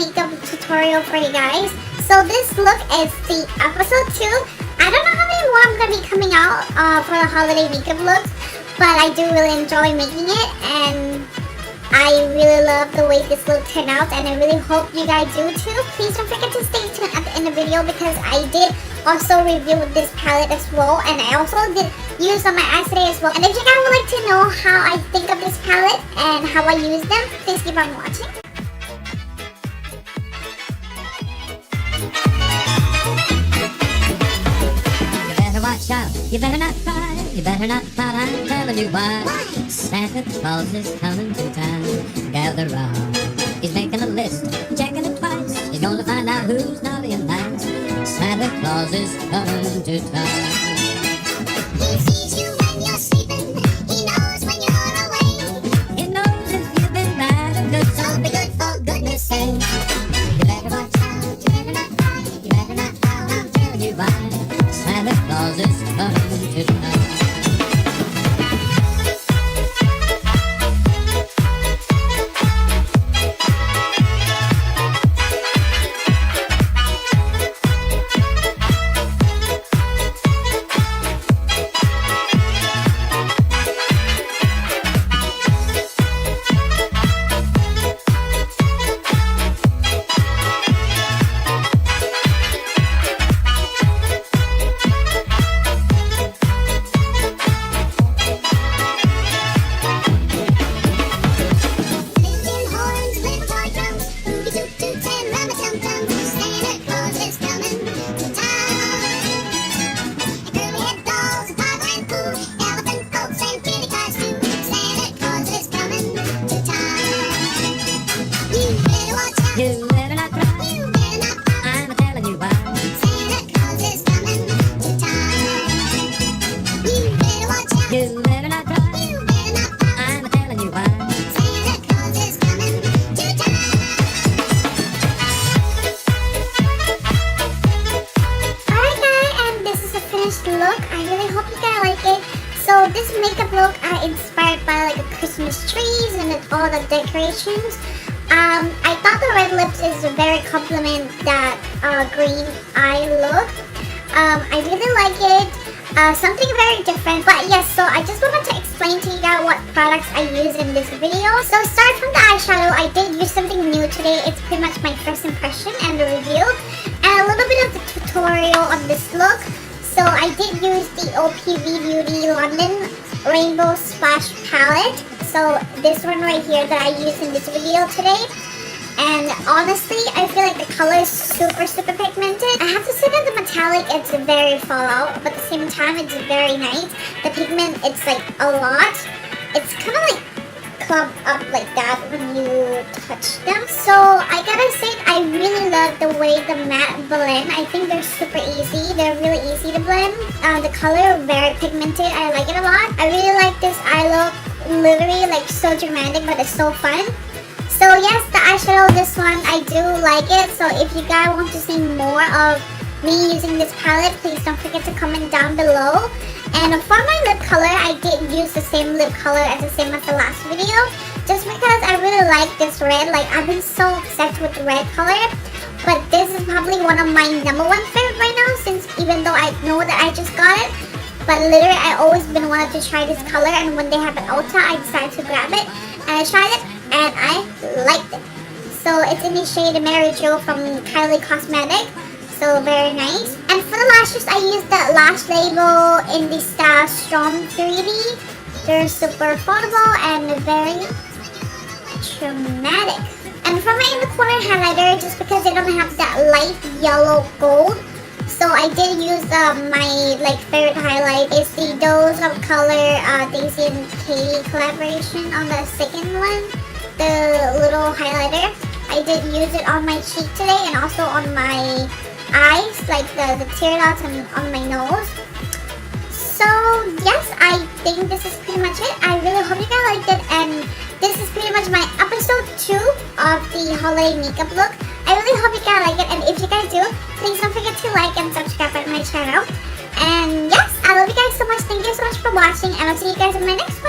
makeup tutorial for you guys. So this look is the episode 2. I don't know how many more I'm going to be coming out for the holiday makeup looks, but I do really enjoy making it, and I really love the way this look turned out, and I really hope you guys do too. Please don't forget to stay tuned at the end of the video because I did also review this palette as well, and I also did use on my eyes today as well. And if you guys would like to know how I think of this palette and how I use them, please keep on watching. Watch out, you better not cry, you better not pout, I'm telling you why. Santa Claus is coming to town, gather round. He's making a list, checking it twice, he's gonna find out who's naughty and nice. Santa Claus is coming to town. He sees you when you're sleeping, he knows when you're away. He knows if you've been bad or good, So be good for goodness sake. you better watch out, you better not cry, you better not pout, I'm telling you why. Santa Claus is coming to town. Lifting horns with toy drums, boogie toot toots and rum-a-tum-tums. Santa Claus is coming to town. Curly-head dolls, Barbara and Pooh, elephant folks and kitty cars too. Santa Claus is coming to town. You better watch out, You better not cry, you better not pout. I'm telling you why. Santa Claus is coming to town. You better watch out, You better not cry, you better not pout. I'm telling you why. Santa Claus is coming to town. Alright guys, and this is a finished look. I really hope you guys like it. So this makeup look I inspired by like the Christmas trees and all the decorations. I thought the red lips is a very compliment that green eye look. I really like it. Something very different, but yes, so I just wanted to explain to you guys what products I use in this video. So start from the eyeshadow. I did use something new today. It's pretty much my first impression and the review, and a little bit of the tutorial on this look. So I did use the OPV Beauty London Rainbow Splash palette. So this one right here that I used in this video today. And honestly, I feel like the color is super pigmented. I have to say that the metallic, it's very fallout, but at the same time, it's very nice. The pigment, it's like a lot. It's kind of like clumped up like that when you touch them. So I gotta say, I really love the way the matte blend. I think they're super easy. They're really easy to blend. The color, very pigmented. I like it a lot. I really like this eye look. Literally like so dramatic, but it's so fun. So yes, the eyeshadow, this one, I do like it. So if you guys want to see more of me using this palette, please don't forget to comment down below. And for my lip color, I did use the same lip color as the last video, just because I really like this red. Like, I've been so obsessed with the red color, but this is probably one of my #1 favorite right now, since even though I know that I just got it, but literally I always been wanted to try this color, and when they have an Ulta, I decided to grab it, and I tried it, and I liked it. So it's in the shade Mary Jo from Kylie Cosmetics. So very nice. And for the lashes, I used the lash label in the style Strong 3D. They're super affordable and very dramatic. And for my in the corner highlighter, just because they don't have that light yellow gold, so I did use my like favorite highlight is the Dose of Color Daisy and Katie collaboration on the second one, the little highlighter. I did use it on my cheek today and also on my eyes, like the tear dots on my nose. So yes, I think this is pretty much it. I really hope you guys liked it, and this is pretty much my episode 2 of the holiday makeup look. I really hope you guys like it, and if you guys do, please don't forget to like and subscribe to my channel. And yes, I love you guys so much. Thank you so much for watching, and I'll see you guys in my next one.